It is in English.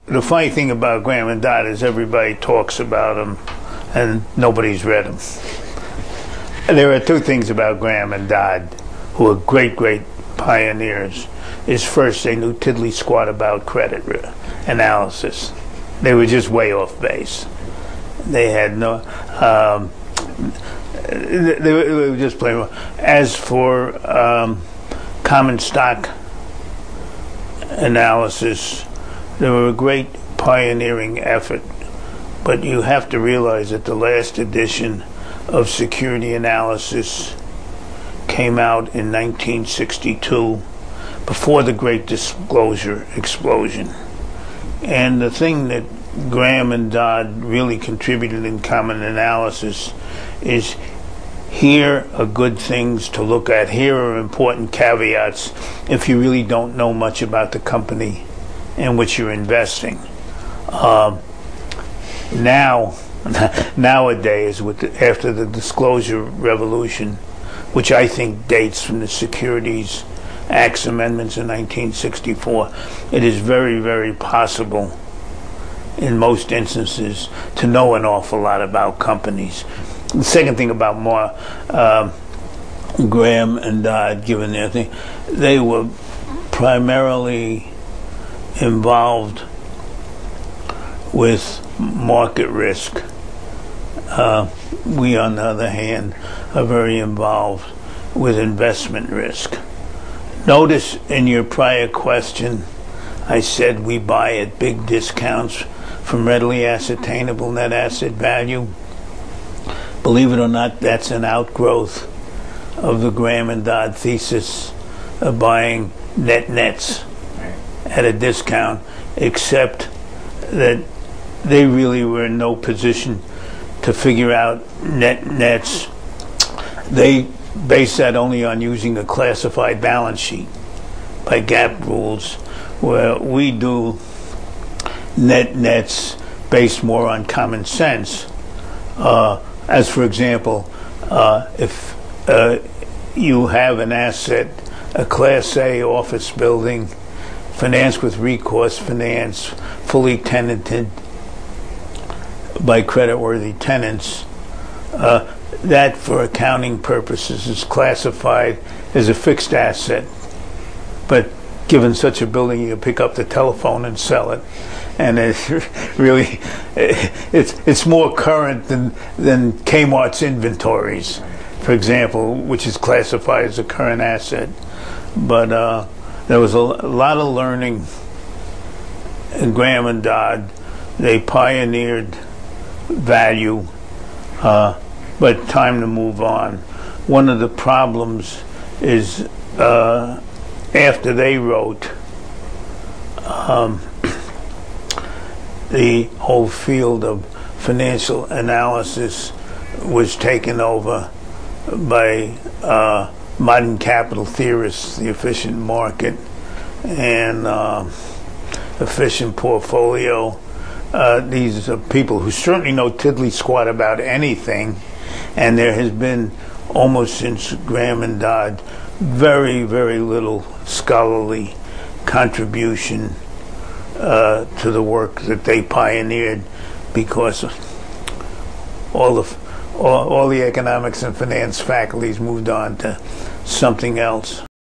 The funny thing about Graham and Dodd is everybody talks about them and nobody's read them. There are two things about Graham and Dodd, who are great pioneers. Is first, they knew tiddly squat about credit analysis. They were just way off base. They had no, they were just plain wrong. As for common stock analysis, they were a great pioneering effort, but you have to realize that the last edition of security analysis came out in 1962, before the great disclosure explosion. And the thing that Graham and Dodd really contributed in common analysis is, here are good things to look at, here are important caveats if you really don't know much about the company in which you're investing. Nowadays, after the disclosure revolution, which I think dates from the Securities Acts amendments in 1964, it is very possible in most instances to know an awful lot about companies. The second thing about Graham and Dodd, given their thing, they were primarily involved with market risk. We, on the other hand, are very involved with investment risk. Notice in your prior question, I said we buy at big discounts from readily ascertainable net asset value. Believe it or not, that's an outgrowth of the Graham and Dodd thesis of buying nets at a discount, except that they really were in no position to figure out nets. They based that only on using a classified balance sheet by GAAP rules, where we do nets based more on common sense. As for example, if you have an asset, a Class A office building, financed with recourse finance, fully tenanted by creditworthy tenants, that for accounting purposes is classified as a fixed asset. But given such a building, you pick up the telephone and sell it, and it's really it's more current than Kmart's inventories, for example, which is classified as a current asset. But there was a lot of learning in Graham and Dodd. They pioneered value, but time to move on. One of the problems is after they wrote, the whole field of financial analysis was taken over by modern capital theorists, the efficient market and efficient portfolio. These are people who certainly know tiddly squat about anything, and there has been, almost since Graham and Dodd, very little scholarly contribution to the work that they pioneered, because all the economics and finance faculties moved on to something else.